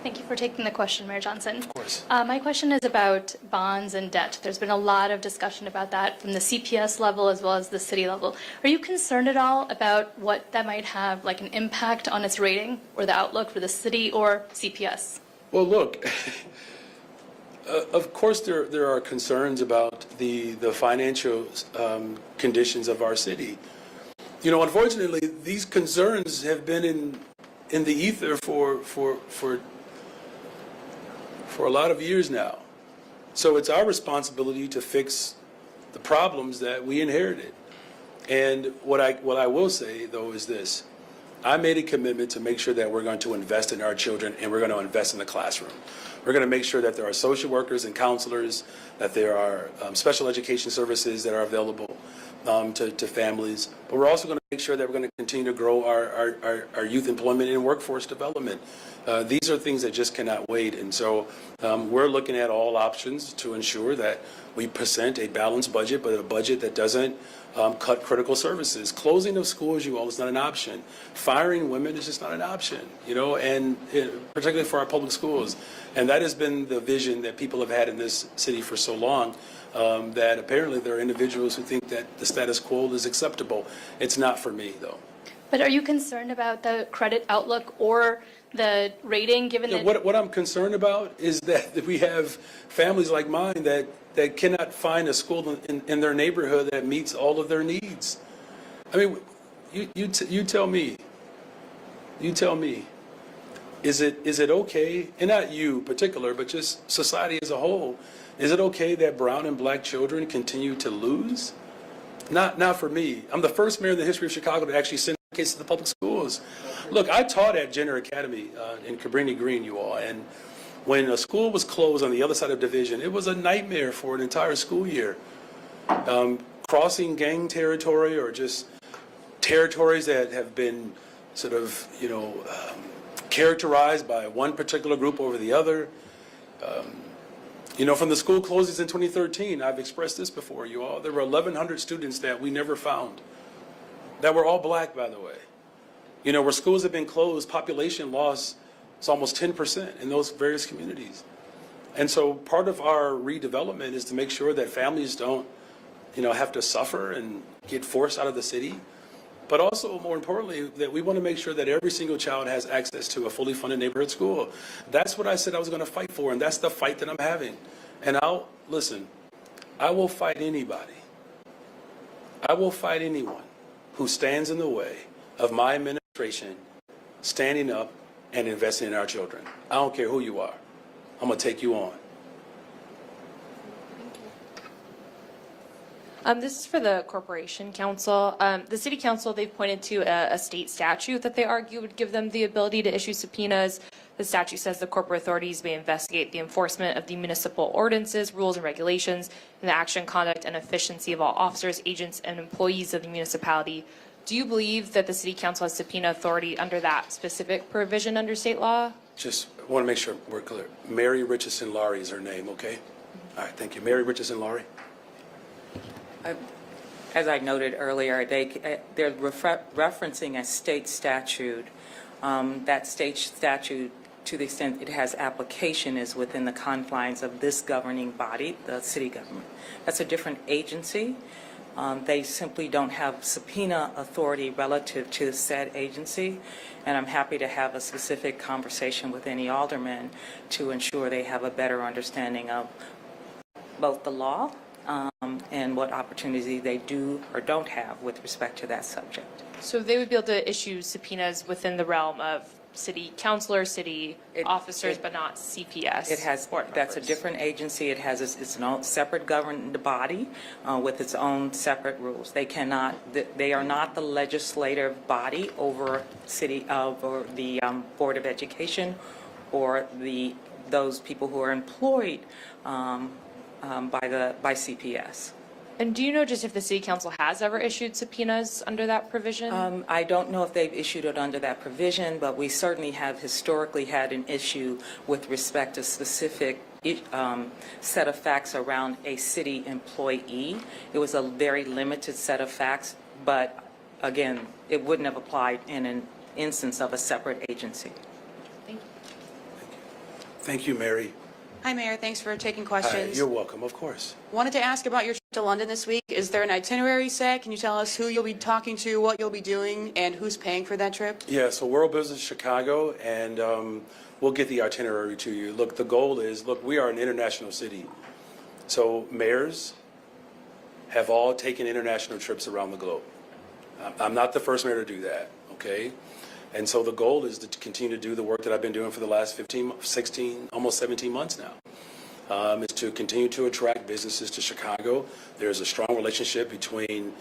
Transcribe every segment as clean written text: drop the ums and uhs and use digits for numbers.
Thank you for taking the question, Mayor Johnson. Of course. My question is about bonds and debt. There's been a lot of discussion about that from the CPS level as well as the city level. Are you concerned at all about what that might have, like an impact on its rating or the outlook for the city or CPS? Well, look, of course there are concerns about the financial conditions of our city. You know, unfortunately, these concerns have been in the ether for a lot of years now. So it's our responsibility to fix the problems that we inherited. And what I will say, though, is this. I made a commitment to make sure that we're going to invest in our children and we're going to invest in the classroom. We're going to make sure that there are social workers and counselors, that there are special education services that are available to families. But we're also going to make sure that we're going to continue to grow our youth employment and workforce development. These are things that just cannot wait. And so we're looking at all options to ensure that we present a balanced budget, but a budget that doesn't cut critical services. Closing of schools, you all, is not an option. Firing women is just not an option, you know, and particularly for our public schools. And that has been the vision that people have had in this city for so long, that apparently there are individuals who think that the status quo is acceptable. It's not for me, though. But are you concerned about the credit outlook or the rating, given that? What I'm concerned about is that we have families like mine that cannot find a school in their neighborhood that meets all of their needs. I mean, you tell me. You tell me. Is it okay, and not you in particular, but just society as a whole, is it okay that brown and black children continue to lose? Not for me. I'm the first mayor in the history of Chicago to actually send kids to the public schools. Look, I taught at Jenner Academy in Cabrini Green, you all, and when a school was closed on the other side of Division, it was a nightmare for an entire school year. Crossing gang territory or just territories that have been sort of, you know, characterized by one particular group over the other. You know, from the school closings in 2013, I've expressed this before, you all, there were 1,100 students that we never found, that were all black, by the way. You know, where schools have been closed, population loss is almost 10% in those various communities. And so part of our redevelopment is to make sure that families don't, you know, have to suffer and get forced out of the city. But also, more importantly, that we want to make sure that every single child has access to a fully funded neighborhood school. That's what I said I was going to fight for, and that's the fight that I'm having. And listen, I will fight anybody. I will fight anyone who stands in the way of my administration standing up and investing in our children. I don't care who you are. I'm going to take you on. This is for the Corporation Council. The City Council, they've pointed to a state statute that they argue would give them the ability to issue subpoenas. The statute says the corporate authorities may investigate the enforcement of the municipal ordinances, rules, and regulations, and the action, conduct, and efficiency of all officers, agents, and employees of the municipality. Do you believe that the City Council has subpoena authority under that specific provision under state law? Just want to make sure we're clear. Mary Richardson Laurie is her name, okay? All right, thank you. Mary Richardson Laurie. As I noted earlier, they're referencing a state statute. That state statute, to the extent it has application, is within the confines of this governing body, the city government. That's a different agency. They simply don't have subpoena authority relative to said agency, and I'm happy to have a specific conversation with any alderman to ensure they have a better understanding of both the law and what opportunity they do or don't have with respect to that subject. So they would be able to issue subpoenas within the realm of city councilors, city officers, but not CPS. It has, that's a different agency. It has its own separate governed body with its own separate rules. They cannot, they are not the legislative body over or the Board of Education or those people who are employed by CPS. And do you know just if the City Council has ever issued subpoenas under that provision? I don't know if they've issued it under that provision, but we certainly have historically had an issue with respect to specific set of facts around a city employee. It was a very limited set of facts, but again, it wouldn't have applied in an instance of a separate agency. Thank you. Thank you, Mary. Hi, Mayor. Thanks for taking Hi, questions. you're welcome, of course. Wanted to ask about your trip to London this week. Is there an itinerary set? Can you tell us who you'll be talking to, what you'll be doing, and who's paying for that trip? Yeah, so World Business Chicago, and we'll get the itinerary to you. Look, the goal is, look, we are an international city. So mayors have all taken international trips around the globe. I'm not the first mayor to do that, okay? And so the goal is to continue to do the work that I've been doing for the last 15, 16, almost 17 months now. Is to continue to attract businesses to Chicago. There's a strong relationship between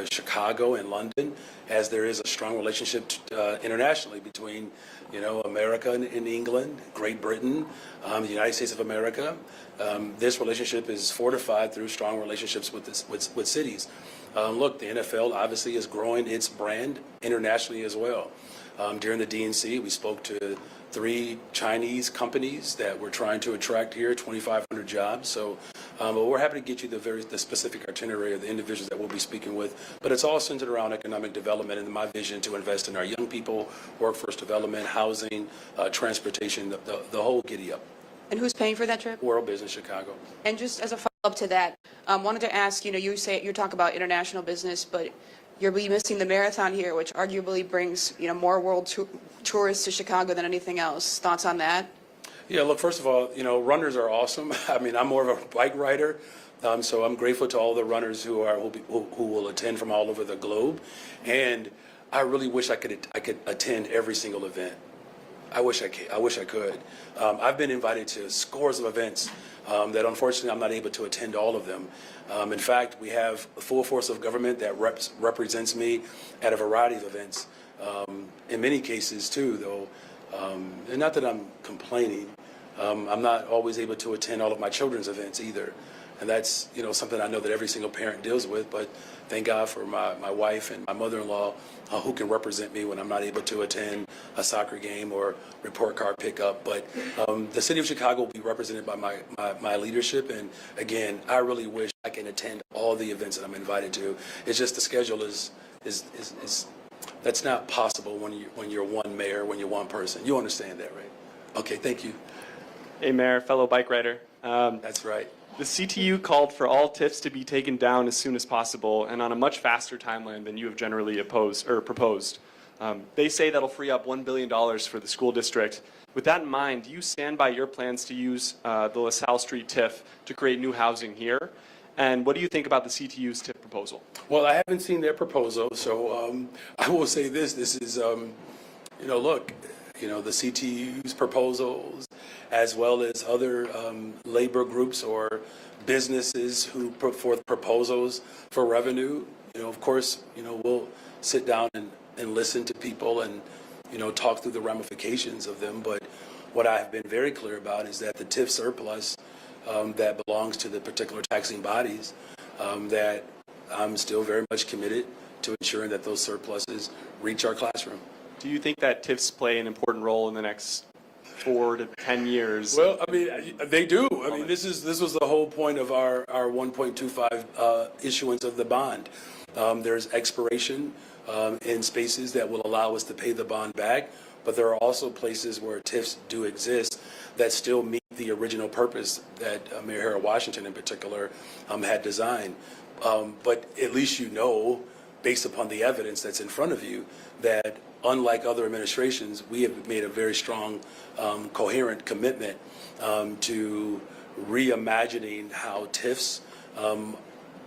Chicago and London, as there is a strong relationship internationally between, America and England, Great Britain, the United States of America. This relationship is fortified through strong relationships with cities. Look, the NFL obviously is growing its brand internationally as well. During the DNC, we spoke to 3 Chinese companies that we're trying to attract here, 2,500 jobs. So but we're happy to get you the specific itinerary of the individuals that we'll be speaking with. But it's all centered around economic development and my vision to invest in our young people, workforce development, housing, transportation, the whole giddy up. And who's paying for that trip? World Business Chicago. And just as a follow-up to that, wanted to ask, you talk about international business, but you'll be missing the marathon here, which arguably brings, more world tourists to Chicago than anything else. Thoughts on that? Yeah, look, first of all, runners are awesome. I mean, I'm more of a bike rider, so I'm grateful to all the runners who will attend from all over the globe. And I really wish I could attend every single event. I wish I could. I've been invited to scores of events that unfortunately I'm not able to attend all of them. In fact, we have a full force of government that represents me at a variety of events. In many cases too, though, and not that I'm complaining, I'm not always able to attend all of my children's events either. And that's, something I know that every single parent deals with, but thank God for my wife and my mother-in-law who can represent me when I'm not able to attend a soccer game or report card pickup. But the city of Chicago will be represented by my leadership. And again, I really wish I can attend all the events that I'm invited to. It's just the schedule is that's not possible when you're one mayor, when you're one person. You understand that, right? Okay, thank you. Hey, Mayor, fellow bike rider. That's right. The CTU called for all TIFs to be taken down as soon as possible and on a much faster timeline than you have generally proposed. They say that'll free up $1 billion for the school district. With that in mind, do you stand by your plans to use the LaSalle Street TIF to create new housing here? And what do you think about the CTU's TIF proposal? Well, I haven't seen their proposal, so I will say this. This is, look, the CTU's proposals, as well as other labor groups or businesses who put forth proposals for revenue. Of course, we'll sit down and listen to people and, talk through the ramifications of them. But what I have been very clear about is that the TIF surplus that belongs to the particular taxing bodies, that I'm still very much committed to ensuring that those surpluses reach our classroom. Do you think that TIFs play an important role in the next 4 to 10 years? Well, I mean, they do. I mean, this was the whole point of our 1.25 issuance of the bond. There's expiration in spaces that will allow us to pay the bond back, but there are also places where TIFs do exist that still meet the original purpose that Mayor Harold Washington in particular had designed. But at least based upon the evidence that's in front of you, that unlike other administrations, we have made a very strong, coherent commitment to reimagining how TIFs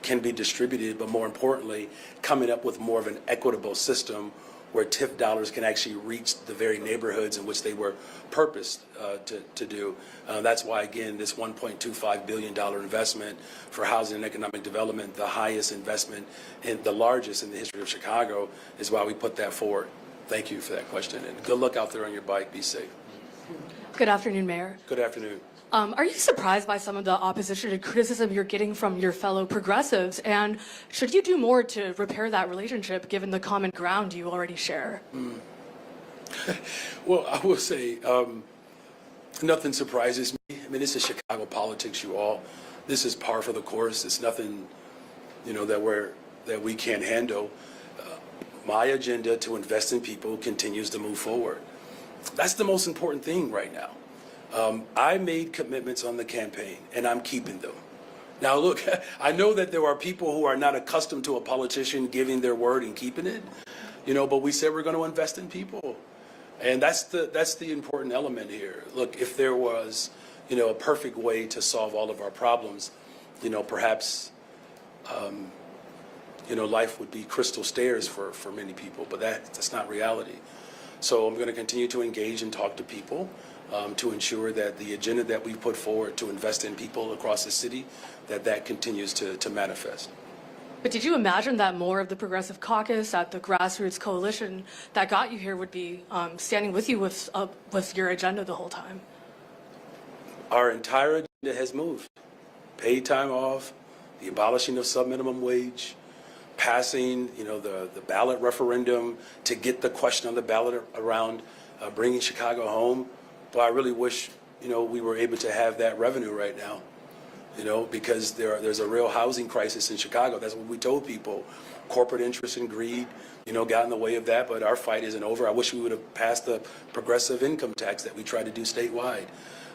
can be distributed, but more importantly, coming up with more of an equitable system where TIF dollars can actually reach the very neighborhoods in which they were purposed to do. That's why, again, this $1.25 billion investment for housing and economic development, the highest investment, the largest in the history of Chicago, is why we put that forward. Thank you for that question, and good luck out there on your bike. Be safe. Good afternoon, Mayor. Good afternoon. Are you surprised by some of the opposition and criticism you're getting from your fellow progressives? And should you do more to repair that relationship, given the common ground you already share? Well, I will say nothing surprises me. I mean, this is Chicago politics, you all. This is par for the course. It's nothing, that we can't handle. My agenda to invest in people continues to move forward. That's the most important thing right now. I made commitments on the campaign, and I'm keeping them. Now, look, I know that there are people who are not accustomed to a politician giving their word and keeping it, but we said we're going to invest in people. And that's the important element here. Look, if there was, a perfect way to solve all of our problems, perhaps, life would be crystal stairs for many people, but that's not reality. So I'm going to continue to engage and talk to people to ensure that the agenda that we put forward to invest in people across the city, that continues to manifest. But did you imagine that more of the Progressive Caucus at the grassroots coalition that got you here would be standing with you with your agenda the whole time? Our entire agenda has moved. Paid time off, the abolishing of subminimum wage, passing, the ballot referendum to get the question on the ballot around bringing Chicago home. But I really wish, we were able to have that revenue right now. Because there's a real housing crisis in Chicago. That's what we told people. Corporate interest and greed, got in the way of that, but our fight isn't over. I wish we would have passed the progressive income tax that we tried to do statewide.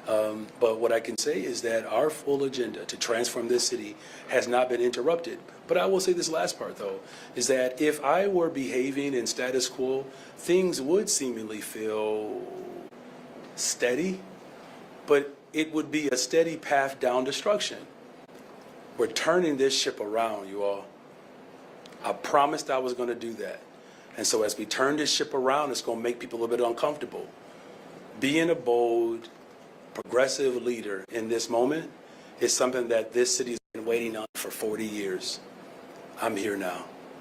But what I can say is that our full agenda to transform this city has not been interrupted. But I will say this last part, though, is that if I were behaving in status quo, things would seemingly feel steady, but it would be a steady path down destruction. We're turning this ship around, you all. I promised I was going to do that. And so as we turn this ship around, it's going to make people a little bit uncomfortable. Being a bold, progressive leader in this moment is something that this city's been waiting on for 40 years. I'm here now.